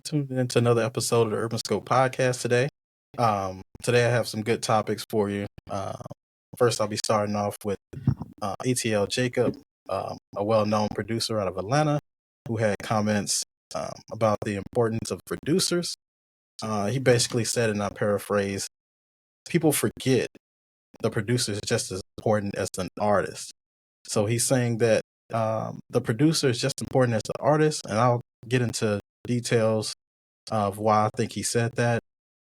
Tuned into another episode of the Urban Scope podcast today. Today I have some good topics for you. First, I'll be starting off with ATL Jacob, a well-known producer out of Atlanta, who had comments about the importance of producers. He basically said, and I paraphrase, people forget the producer is just as important as an artist. So he's saying that the producer is just as important as the artist, and I'll get into details of why I think he said that,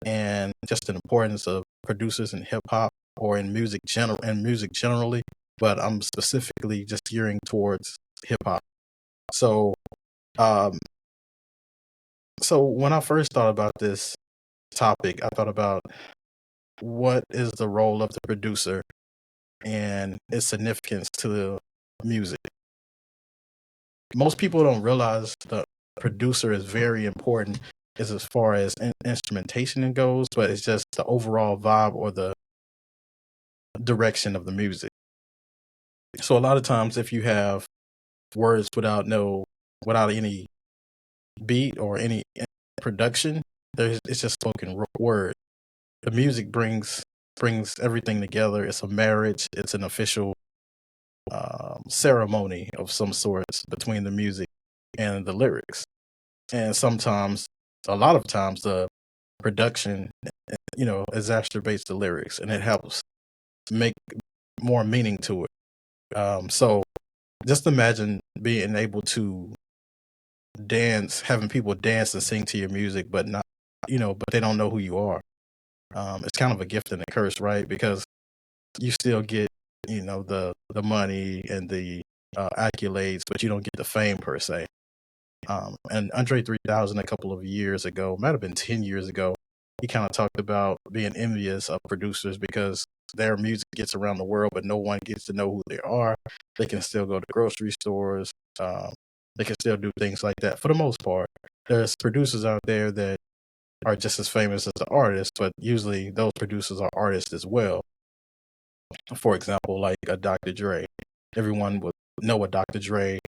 and just the importance of producers in hip hop or in music generally. But I'm specifically just gearing towards hip hop. So, um, so when I first thought about this topic, I thought about what is the role of the producer and its significance to the music. Most people don't realize the producer is very important as far as instrumentation goes, but it's just the overall vibe or the direction of the music. So a lot of times, if you have words without any beat or any production, it's just spoken word. The music brings everything together. It's a marriage. It's an official ceremony of some sorts between the music and the lyrics. And sometimes, a lot of times, the production, exacerbates the lyrics, and it helps make more meaning to it. So just imagine being able to dance, having people dance and sing to your music, but not, but they don't know who you are. It's kind of a gift and a curse, right? Because you still get, the money and the accolades, but you don't get the fame per se. And Andre 3000 a couple of years ago, might have been 10 years ago, he kind of talked about being envious of producers because their music gets around the world, but no one gets to know who they are. They can still go to grocery stores. They can still do things like that. For the most part, there's producers out there that are just as famous as the artists, but usually those producers are artists as well. For example, like a Dr. Dre. Everyone would know a Dr. Dre.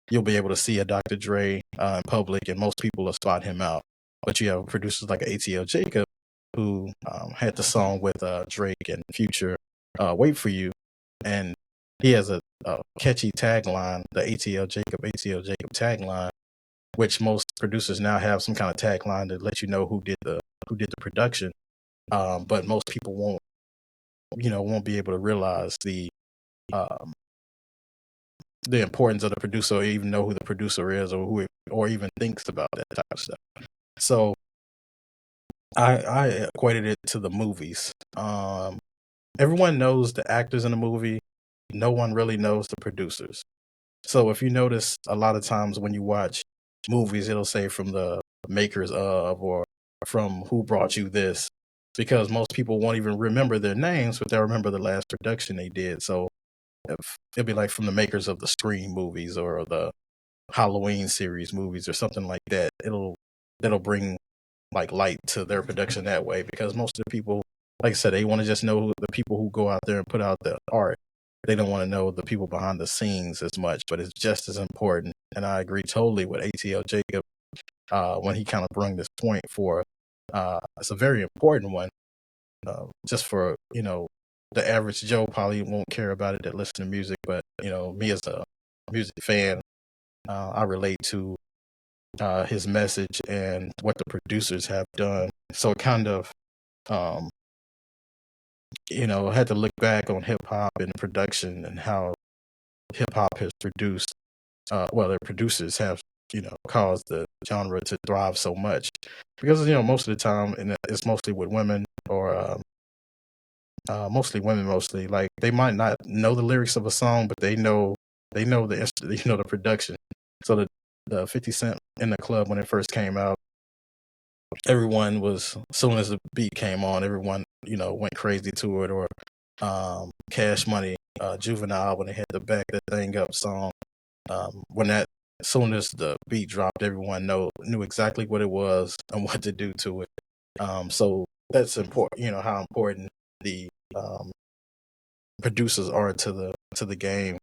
You'll be able to see a Dr. Dre in public, and most people will spot him out. But you have producers like ATL Jacob, who had the song with Drake and Future, "Wait for You," and he has a catchy tagline, the ATL Jacob tagline, which most producers now have some kind of tagline to let you know who did the production. But most people won't be able to realize um, the importance of the producer, or even know who the producer is, or even thinks about that type of stuff. So I equated it to the movies. Everyone knows the actors in the movie. No one really knows the producers. So if you notice, a lot of times when you watch movies, it'll say from the makers of, or from who brought you this, because most people won't even remember their names, but they'll remember the last production they did. So it'll be like from the makers of the Scream movies or the Halloween series movies or something like that. That'll bring like light to their production that way, because most of the people, like I said, they want to just know the people who go out there and put out the art. They don't want to know the people behind the scenes as much, but it's just as important. And I agree totally with ATL Jacob when he kind of brought this point for. It's a very important one, just for the average Joe probably won't care about it that listen to music, but me as a music fan, I relate to his message and what the producers have done. So it kind of, um, had to look back on hip hop and production and how hip hop has produced. Their producers have, caused the genre to thrive so much, because most of the time, and it's mostly with women, or mostly women. Mostly, like, they might not know the lyrics of a song, but they know the production. So the 50 Cent in the club when it first came out, everyone was, as soon as the beat came on, everyone went crazy to it. Or Cash Money, Juvenile, when they had the Back That Thing Up song, when that, as soon as the beat dropped, everyone knew exactly what it was and what to do to it. So that's important. How important the producers are to the game.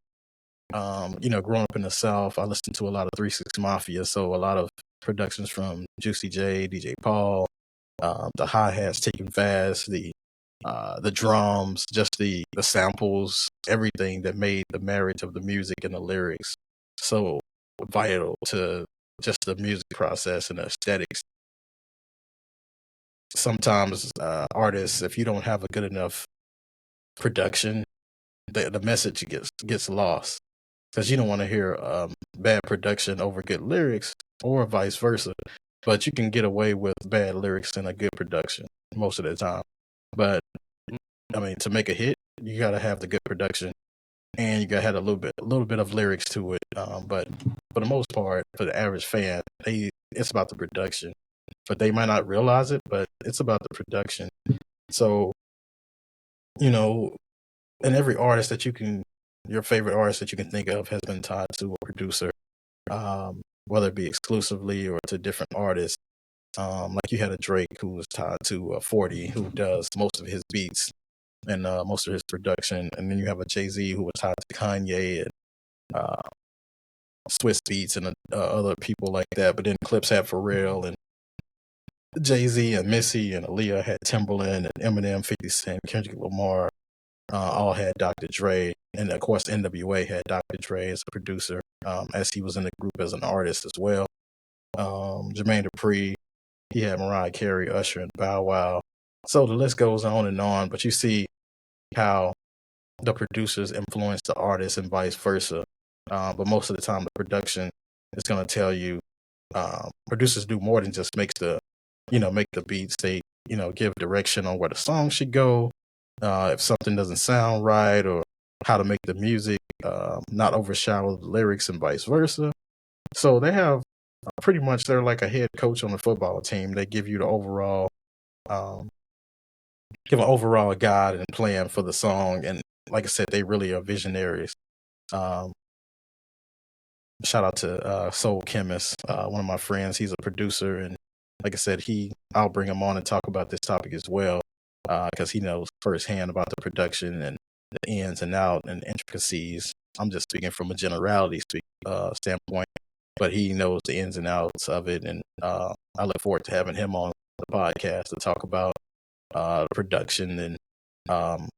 Growing up in the South, I listened to a lot of 3 6 Mafia, so a lot of productions from Juicy J, DJ Paul, the hi hats taken fast, the drums, just the samples, everything that made the marriage of the music and the lyrics so vital to just the music process and the aesthetics. Sometimes artists, if you don't have a good enough production, the message gets lost because you don't want to hear bad production over good lyrics or vice versa. But you can get away with bad lyrics and a good production most of the time. But I mean, to make a hit, you got to have the good production and you got to have a little bit of lyrics to it. But for the most part, for the average fan, it's about the production. But they might not realize it, but it's about the production. So, you know, and every artist that your favorite artist that you can think of has been tied to a producer, whether it be exclusively or to different artists. Like you had a Drake who was tied to 40, who does most of his beats and most of his production, and then you have a Jay-Z who was tied to Kanye and uh, Swiss Beats and other people like that. But then Clips had Pharrell and Jay-Z and Missy and Aaliyah had Timberland and Eminem, 50 Cent, Kendrick Lamar, all had Dr. Dre. And of course, NWA had Dr. Dre as a producer, as he was in the group as an artist as well. Jermaine Dupri, he had Mariah Carey, Usher, and Bow Wow. So the list goes on, but you see how the producers influence the artists and vice versa. But most of the time, the production is going to tell you. Producers do more than just make the beats. They give direction on where the song should go. If something doesn't sound right, or how to make the music not overshadow the lyrics and vice versa. So they have pretty much they're like a head coach on the football team. They give you the overall um, give an overall guide and plan for the song. And like I said, they really are visionaries. Um, Shout out to Soul Chemist, one of my friends. He's a producer, and like I said, I'll bring him on and talk about this topic as well, because he knows firsthand about the production and the ins and out and intricacies. I'm just speaking from a generality standpoint, but he knows the ins and outs of it, and I look forward to having him on the podcast to talk about production and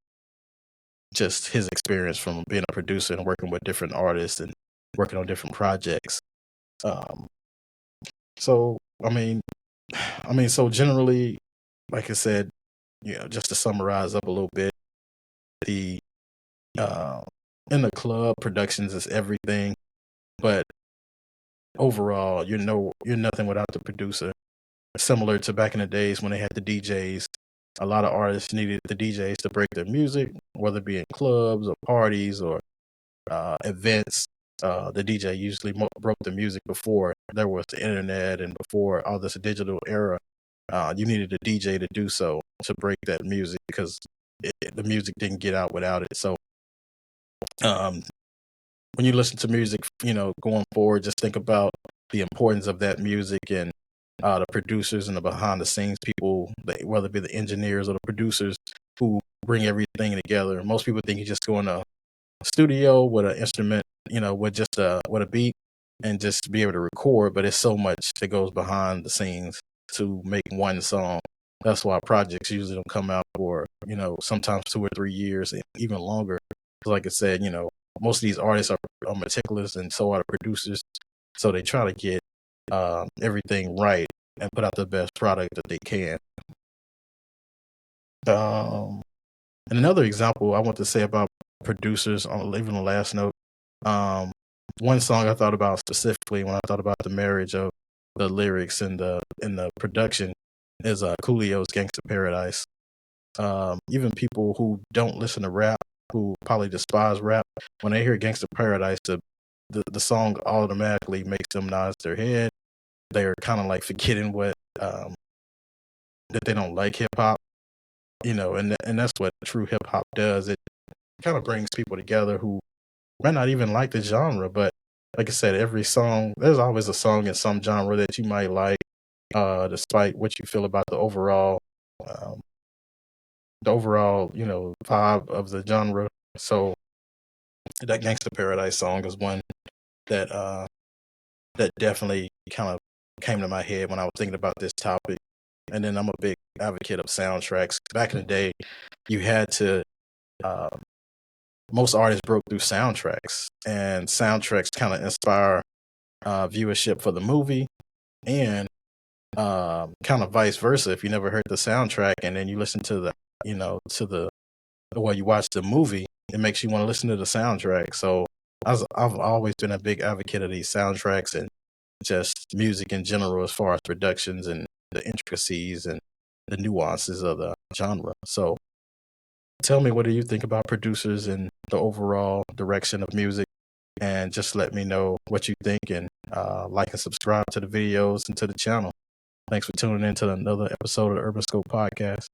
just his experience from being a producer and working with different artists and working on different projects. Um, so so generally, like I said, just to summarize up a little bit, the uh, in the club productions is everything, but overall, you're nothing without the producer. Similar to back in the days when they had the DJs, a lot of artists needed the DJs to break their music, whether it be in clubs or parties or events. The DJ usually broke the music before there was the internet and before all this digital era. You needed a DJ to do so, to break that music, because the music didn't get out without it. So um, when you listen to music, going forward, just think about the importance of that music and the producers and the behind the scenes people, whether it be the engineers or the producers who bring everything together. Most people think you just go in a studio with an instrument, with just with a beat and just be able to record, but it's so much that goes behind the scenes to make one song. That's why projects usually don't come out for, sometimes 2 or 3 years and even longer. 'Cause like I said, most of these artists are meticulous, and so are the producers. So they try to get everything right and put out the best product that they can. Um, and another example I want to say about producers, on leaving the last note, one song I thought about specifically when I thought about the marriage of the lyrics and the production is Coolio's "Gangsta Paradise." Even people who don't listen to rap, who probably despise rap, when they hear "Gangsta Paradise," the song automatically makes them nod their head. They're kind of like forgetting what that they don't like hip hop, and that's what true hip hop does. It kind of brings people together who might not even like the genre, but like I said, every song, there's always a song in some genre that you might like, despite what you feel about um, the overall, vibe of the genre. So that "Gangsta Paradise" song is one that that definitely kind of came to my head when I was thinking about this topic. And then I'm a big advocate of soundtracks. Back in the day, you had to. Um, Most artists broke through soundtracks, and soundtracks kind of inspire viewership for the movie, and kind of vice versa. If you never heard the soundtrack and then you listen to you watch the movie, it makes you want to listen to the soundtrack. So I've always been a big advocate of these soundtracks and just music in general, as far as productions and the intricacies and the nuances of the genre. So tell me, what do you think about producers and the overall direction of music? And just let me know what you think, and like and subscribe to the videos and to the channel. Thanks for tuning in to another episode of the Urban Scope Podcast.